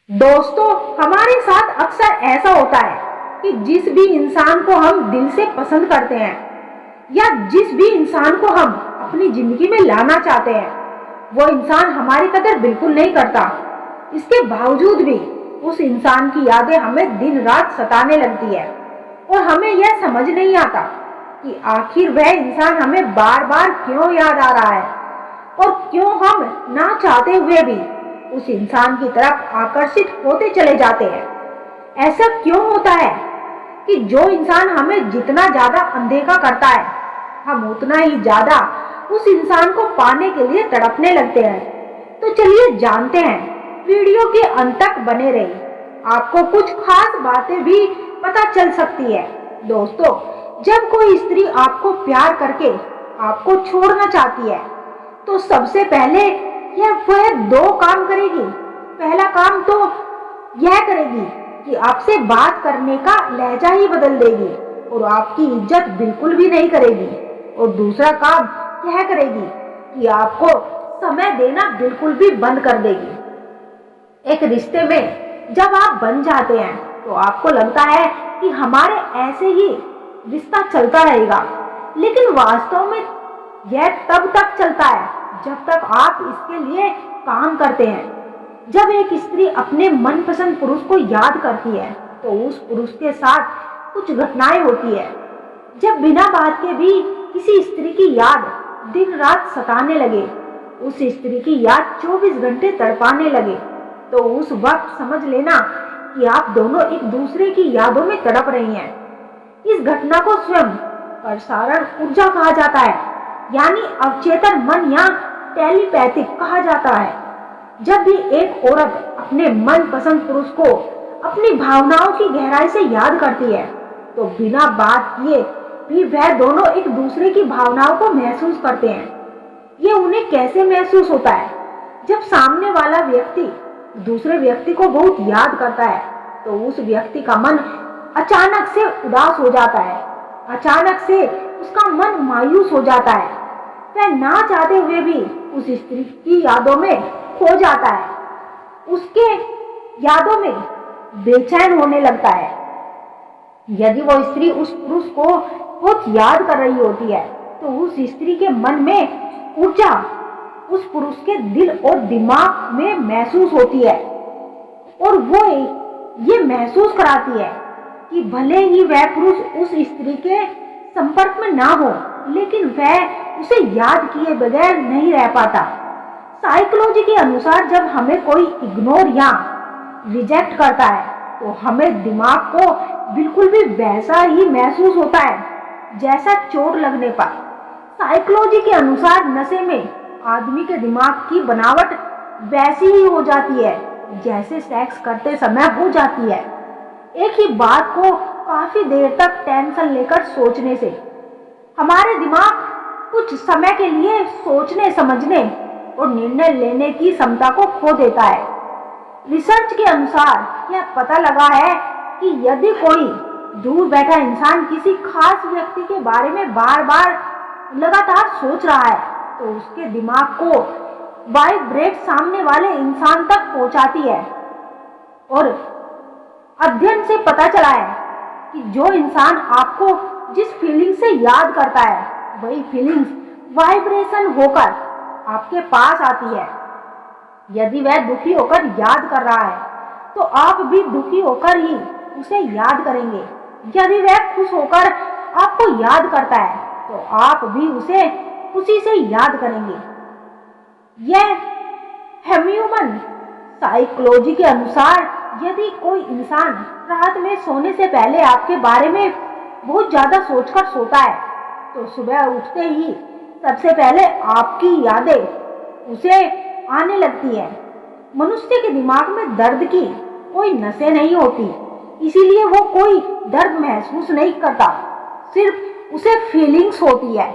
दोस्तों, हमारे साथ अक्सर ऐसा होता है कि जिस भी इंसान को हम दिल से पसंद करते हैं या जिस भी इंसान को हम अपनी जिंदगी में लाना चाहते हैं, वो इंसान हमारी कदर बिल्कुल नहीं करता। इसके बावजूद भी उस इंसान की यादें हमें दिन रात सताने लगती है और हमें यह समझ नहीं आता कि आखिर वह इंसान हमें बार बार क्यों याद आ रहा है और क्यों हम ना चाहते हुए भी उस इंसान की तरफ आकर्षित होते चले जाते हैं। ऐसा क्यों होता है कि जो इंसान हमें जितना ज्यादा अनदेखा करता है, हम उतना ही ज्यादा उस इंसान को पाने के लिए तड़पने लगते हैं। तो चलिए जानते हैं, वीडियो के अंत तक बने रहिए, आपको कुछ खास बातें भी पता चल सकती है। दोस्तों, जब कोई स्त्री आपको प्यार करके आपको छोड़ना चाहती है तो सबसे पहले वह दो काम करेगी। पहला काम तो यह करेगी कि आपसे बात करने का लहजा ही बदल देगी और आपकी इज्जत बिल्कुल भी नहीं करेगी। और दूसरा काम यह करेगी कि आपको समय देना बिल्कुल भी बंद कर देगी। एक रिश्ते में जब आप बन जाते हैं तो आपको लगता है कि हमारे ऐसे ही रिश्ता चलता रहेगा, लेकिन वास्तव में यह तब तक चलता है जब तक आप इसके लिए काम करते हैं। जब एक स्त्री अपने मनपसंद पुरुष को याद करती है तो उस पुरुष के साथ कुछ घटनाएं होती है। जब बिना बात के भी किसी स्त्री की याद दिन रात सताने लगे, उस स्त्री की याद 24 घंटे तड़पाने लगे, तो उस वक्त समझ लेना कि आप दोनों एक दूसरे की यादों में तड़प रही हैं। इस घटना को स्वयं प्रसारण ऊर्जा कहा जाता है, यानी अवचेतन मन या टेलीपैथिक कहा जाता है। जब भी एक औरत अपने मनपसंद पुरुष को अपनी भावनाओं की गहराई से याद करती है तो बिना बात किए भी वह दोनों एक दूसरे की भावनाओं को महसूस करते हैं। ये उन्हें कैसे महसूस होता है? जब सामने वाला व्यक्ति दूसरे व्यक्ति को बहुत याद करता है तो उस व्यक्ति का मन अचानक से उदास हो जाता है, अचानक से उसका मन मायूस हो जाता है, वह ना चाहते हुए भी उस स्त्री की यादों में खो जाता है, उसके यादों में बेचैन होने लगता है। यदि वो स्त्री उस पुरुष को बहुत याद कर रही होती है तो उस स्त्री के मन में ऊर्जा उस पुरुष के दिल और दिमाग में महसूस होती है और वो ये महसूस कराती है कि भले ही वह पुरुष उस स्त्री के संपर्क में ना हो, लेकिन वह उसे याद किए बगैर नहीं रह पाता। साइकोलॉजी के अनुसार जब हमें कोई इग्नोर या रिजेक्ट करता है तो हमें दिमाग को बिल्कुल भी वैसा ही महसूस होता है जैसा चोट लगने पर। साइकोलॉजी के अनुसार नशे में आदमी के दिमाग की बनावट वैसी ही हो जाती है जैसे सेक्स करते समय हो जाती है। एक ही बात को काफी देर तक टेंशन लेकर सोचने से हमारे दिमाग कुछ समय के लिए सोचने, समझने और निर्णय लेने की क्षमता को खो देता है। रिसर्च के अनुसार यह पता लगा है कि यदि कोई दूर बैठा इंसान किसी खास व्यक्ति के बारे में बार बार लगातार सोच रहा है तो उसके दिमाग को वाइब्रेट सामने वाले इंसान तक पहुंचाती है। और अध्ययन से पता चला है कि जो इंसान आपको जिस फीलिंग से याद करता है वही फीलिंग्स वाइब्रेशन होकर आपके पास आती है। यदि वह दुखी होकर याद कर रहा है तो आप भी दुखी होकर ही उसे याद करेंगे। यदि वह खुश होकर आपको याद करता है तो आप भी उसे खुशी से याद करेंगे। यह ह्यूमन साइकोलॉजी के अनुसार यदि कोई इंसान रात में सोने से पहले आपके बारे में बहुत ज्यादा सोचकर सोता है तो सुबह उठते ही सबसे पहले आपकी यादें उसे आने लगती है। मनुष्य के दिमाग में दर्द की कोई नसें नहीं होती, इसीलिए वो कोई दर्द महसूस नहीं करता, सिर्फ उसे फीलिंग्स होती है।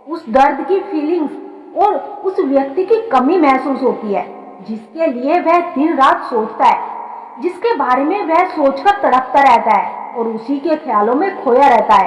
उस दर्द की फीलिंग्स और उस व्यक्ति की कमी महसूस होती है जिसके लिए वह दिन रात सोचता है, जिसके बारे में वह सोचकर तड़पता रहता है और उसी के ख्यालों में खोया रहता है।